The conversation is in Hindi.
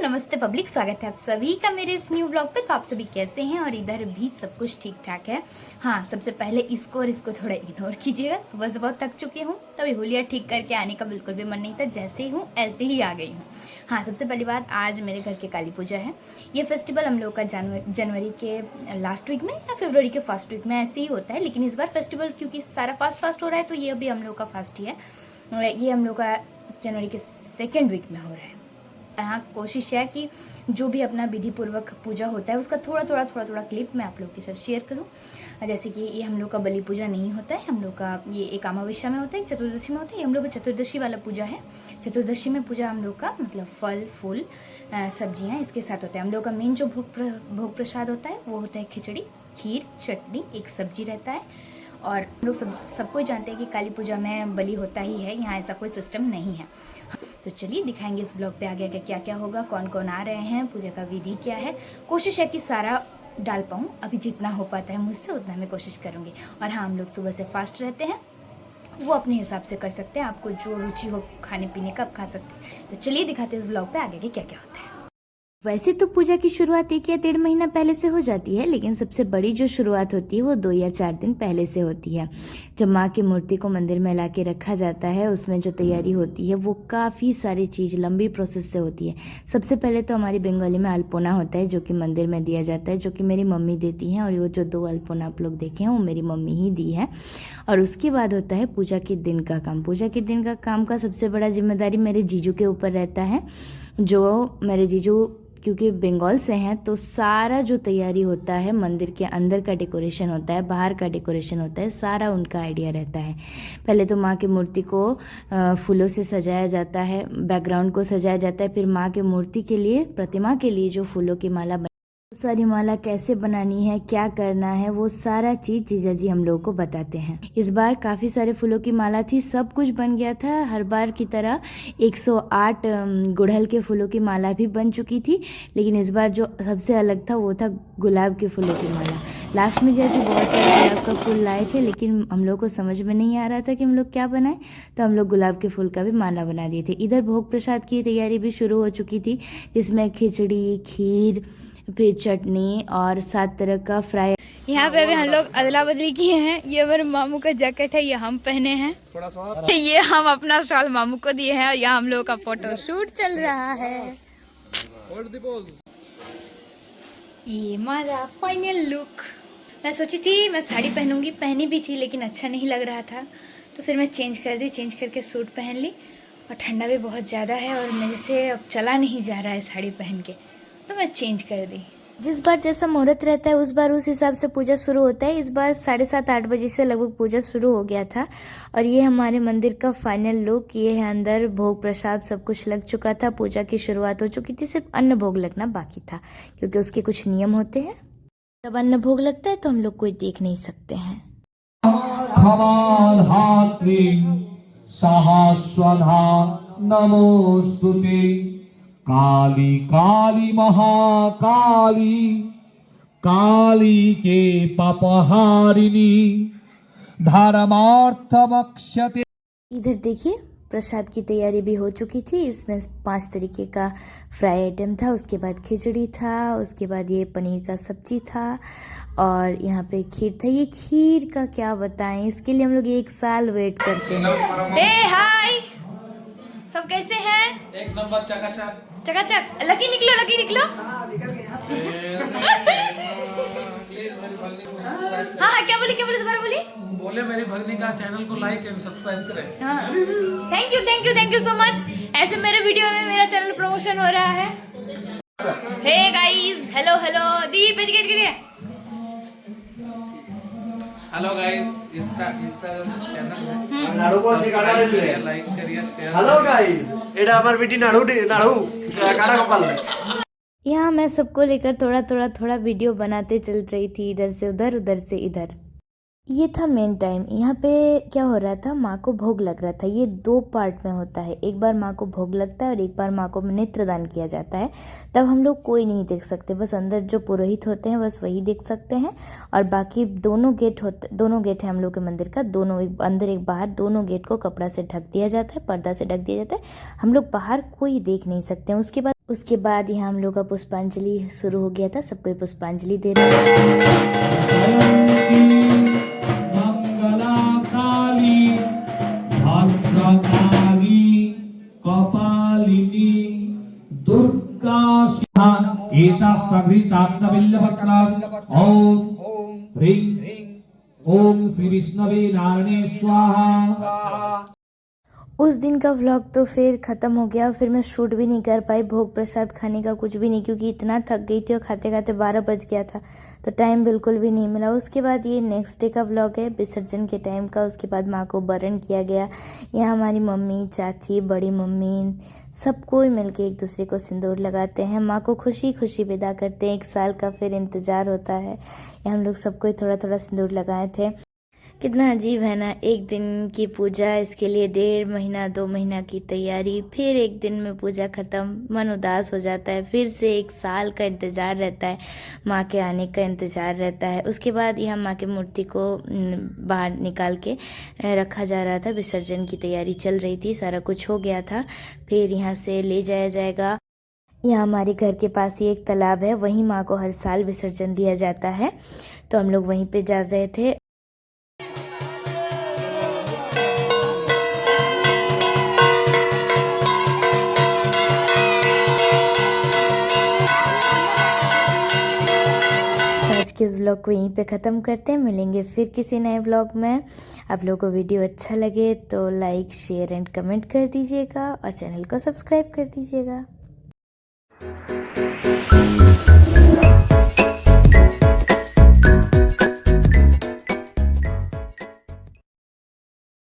नमस्ते पब्लिक, स्वागत है आप सभी का मेरे इस न्यू ब्लॉग पे। तो आप सभी कैसे हैं? और इधर भी सब कुछ ठीक ठाक है। हाँ, सबसे पहले इसको और इसको थोड़ा इग्नोर कीजिएगा। सुबह से बहुत थक चुकी हूँ, तभी हुलिया ठीक करके आने का बिल्कुल भी मन नहीं था। जैसे ही हूँ ऐसे ही आ गई हूँ। हाँ, सबसे पहली बात, आज मेरे घर के काली पूजा है। ये फेस्टिवल हम लोग का जनवरी के लास्ट वीक में या फरवरी के फर्स्ट वीक में ऐसे ही होता है। लेकिन इस बार फेस्टिवल क्योंकि सारा फास्ट हो रहा है, तो ये भी हम लोग का फास्ट ही है। ये हम लोग का जनवरी के सेकेंड वीक में हो रहा है। हाँ, कोशिश है कि जो भी अपना विधि पूर्वक पूजा होता है उसका थोड़ा क्लिप मैं आप लोग के साथ शेयर करूं। जैसे कि ये हम लोग का बलि पूजा नहीं होता है, हम लोग का ये एक अमावस्या में होता है, चतुर्दशी में होता है। ये हम लोग का चतुर्दशी वाला पूजा है। चतुर्दशी में पूजा हम लोग का मतलब फल फूल सब्जियां इसके साथ होता है। हम लोग का मेन जो भोग प्रसाद होता है वो होता है खिचड़ी, खीर, चटनी, एक सब्जी रहता है। और हम लोग सबको जानते हैं कि काली पूजा में बलि होता ही है, यहाँ ऐसा कोई सिस्टम नहीं है। तो चलिए दिखाएंगे इस ब्लॉग पे आगे क्या क्या होगा, कौन कौन आ रहे हैं, पूजा का विधि क्या है। कोशिश है कि सारा डाल पाऊँ, अभी जितना हो पाता है मुझसे उतना मैं कोशिश करूँगी। और हाँ, हम लोग सुबह से फास्ट रहते हैं, वो अपने हिसाब से कर सकते हैं। आपको जो रुचि हो खाने पीने का आप खा सकते हैं। तो चलिए दिखाते हैं इस ब्लॉग पे आगे क्या क्या होता है। वैसे तो पूजा की शुरुआत 1 या 1.5 महीना पहले से हो जाती है, लेकिन सबसे बड़ी जो शुरुआत होती है वो 2 या 4 दिन पहले से होती है। जब माँ की मूर्ति को मंदिर में ला के रखा जाता है, उसमें जो तैयारी होती है वो काफ़ी सारी चीज़ लंबी प्रोसेस से होती है। सबसे पहले तो हमारी बंगाली में अल्पोना होता है, जो कि मंदिर में दिया जाता है, जो कि मेरी मम्मी देती हैं। और वो जो 2 अल्पोना आप लोग देखे हैं वो मेरी मम्मी ही दी है। और उसके बाद होता है पूजा के दिन का काम। पूजा के दिन का काम का सबसे बड़ा जिम्मेदारी मेरे जीजू के ऊपर रहता है। जो मेरे जीजू क्योंकि बंगाल से हैं, तो सारा जो तैयारी होता है, मंदिर के अंदर का डेकोरेशन होता है, बाहर का डेकोरेशन होता है, सारा उनका आइडिया रहता है। पहले तो माँ की मूर्ति को फूलों से सजाया जाता है, बैकग्राउंड को सजाया जाता है। फिर माँ की मूर्ति के लिए, प्रतिमा के लिए जो फूलों की माला सारी माला कैसे बनानी है, क्या करना है, वो सारा चीज जीजा जी हम लोगों को बताते हैं। इस बार काफी सारे फूलों की माला थी, सब कुछ बन गया था। हर बार की तरह 108 गुड़हल के फूलों की माला भी बन चुकी थी, लेकिन इस बार जो सबसे अलग था वो था गुलाब के फूलों की माला। लास्ट में जीजा जी बहुत सारे गुलाब का फूल लाए थे, लेकिन हम लोग को समझ में नहीं आ रहा था कि हम लोग क्या बनाए, तो हम लोग गुलाब के फूल का भी माला बना दिए थे। इधर भोग प्रसाद की तैयारी भी शुरू हो चुकी थी, जिसमें खिचड़ी, खीर, फिर चटनी और 7 तरह का फ्राई। यहाँ पे अभी हम लोग अदला बदली किए हैं। ये मेरे मामू का जैकेट है, ये हम पहने हैं। ये हम अपना शॉल मामू को दिए हैं। और यहाँ हम लोग का फोटो शूट चल रहा है। ये हमारा फाइनल लुक। मैं सोची थी मैं साड़ी पहनूंगी, पहनी भी थी, लेकिन अच्छा नहीं लग रहा था, तो फिर मैं चेंज कर दी। चेंज करके सूट पहन ली। और ठंडा भी बहुत ज़्यादा है और मेरे से अब चला नहीं जा रहा है साड़ी पहन के, तो मैं चेंज कर दी। जिस बार जैसा मुहूर्त रहता है उस बार उस हिसाब से पूजा शुरू होता है। इस बार 7:30-8 बजे से लगभग पूजा शुरू हो गया था। और ये हमारे मंदिर का फाइनल लुक। ये है अंदर, भोग प्रसाद सब कुछ लग चुका था, पूजा की शुरुआत हो चुकी थी, सिर्फ अन्न भोग लगना बाकी था, क्योंकि उसके कुछ नियम होते हैं। जब अन्न भोग लगता है तो हम लोग कोई देख नहीं सकते हैं। काली काली महाकाली, काली के पापहारिणी, धर्मार्थ मक्षते। इधर देखिए, प्रसाद की तैयारी भी हो चुकी थी। इसमें 5 तरीके का फ्राई आइटम था, उसके बाद खिचड़ी था, उसके बाद ये पनीर का सब्जी था, और यहाँ पे खीर था। ये खीर का क्या बताएं, इसके लिए हम लोग 1 साल वेट करते हैं। हे हाय, सब कैसे हैं? एक नंबर चकाचक चकाचक। लकी निकलो, लकी निकलो। प्लीज मेरी भगनी को सब्सक्राइब हाँ हाँ, क्या बोली दोबारा बोली? बोले मेरी भगनी का चैनल को लाइक एंड सब्सक्राइब करें। हाँ, थैंक यू सो मच। ऐसे मेरे वीडियो में मेरा चैनल प्रमोशन हो रहा है। हे गाइस, हेलो दी भेज के हेलो गाइस, इसका चैनल है, नाड़ू को सिखाना ले ले, लाइक करिए, शेयर। हेलो गाइस, एटा हमार बेटी नाड़ू काड़ा कपाल। यहाँ मैं सबको लेकर थोड़ा वीडियो बनाते चल रही थी, इधर से उधर से इधर। ये था मेन टाइम। यहाँ पे क्या हो रहा था, माँ को भोग लग रहा था। ये 2 पार्ट में होता है, एक बार माँ को भोग लगता है और एक बार माँ को नेत्रदान किया जाता है। तब हम लोग कोई नहीं देख सकते, बस अंदर जो पुरोहित होते हैं बस वही देख सकते हैं। और बाकी दोनों गेट है हम लोग के मंदिर का, दोनों, एक अंदर एक बाहर, दोनों गेट को कपड़ा से ढक दिया जाता है, पर्दा से ढक दिया जाता है। हम लोग बाहर कोई देख नहीं सकते हैं। उसके बाद उसके बाद यहाँ हम लोग का पुष्पांजलि शुरू हो गया था, सबको पुष्पांजलि दे रहे हैं। मंगला काली भद्रकाली कपालिनी दुर्गा शिवा एतत् सभृतात्तबिल्लपत्रम् ओम ह्रीं ओम श्री विष्णवे नारायणे स्वाहा। उस दिन का व्लॉग तो फिर ख़त्म हो गया, फिर मैं शूट भी नहीं कर पाई, भोग प्रसाद खाने का कुछ भी नहीं, क्योंकि इतना थक गई थी और खाते खाते 12 बज गया था, तो टाइम बिल्कुल भी नहीं मिला। उसके बाद ये नेक्स्ट डे का व्लॉग है, विसर्जन के टाइम का। उसके बाद माँ को बरण किया गया। यहाँ हमारी मम्मी, चाची, बड़ी मम्मी सब कोई मिलके एक दूसरे को सिंदूर लगाते हैं, माँ को खुशी खुशी विदा करते हैं। 1 साल का फिर इंतज़ार होता है। यहाँ हम लोग सबको थोड़ा थोड़ा सिंदूर लगाए थे। कितना अजीब है ना, एक दिन की पूजा, इसके लिए 1.5 महीना 2 महीना की तैयारी, फिर एक दिन में पूजा ख़त्म, मन उदास हो जाता है। फिर से 1 साल का इंतज़ार रहता है, माँ के आने का इंतज़ार रहता है। उसके बाद यहाँ माँ की मूर्ति को बाहर निकाल के रखा जा रहा था, विसर्जन की तैयारी चल रही थी, सारा कुछ हो गया था। फिर यहाँ से ले जाया जाएगा। यहाँ हमारे घर के पास ही एक तालाब है, वहीं माँ को हर साल विसर्जन दिया जाता है, तो हम लोग वहीं पर जा रहे थे। आज के इस व्लॉग को यहीं पे ख़त्म करते हैं, मिलेंगे फिर किसी नए व्लॉग में। आप लोगों को वीडियो अच्छा लगे तो लाइक, शेयर एंड कमेंट कर दीजिएगा और चैनल को सब्सक्राइब कर दीजिएगा।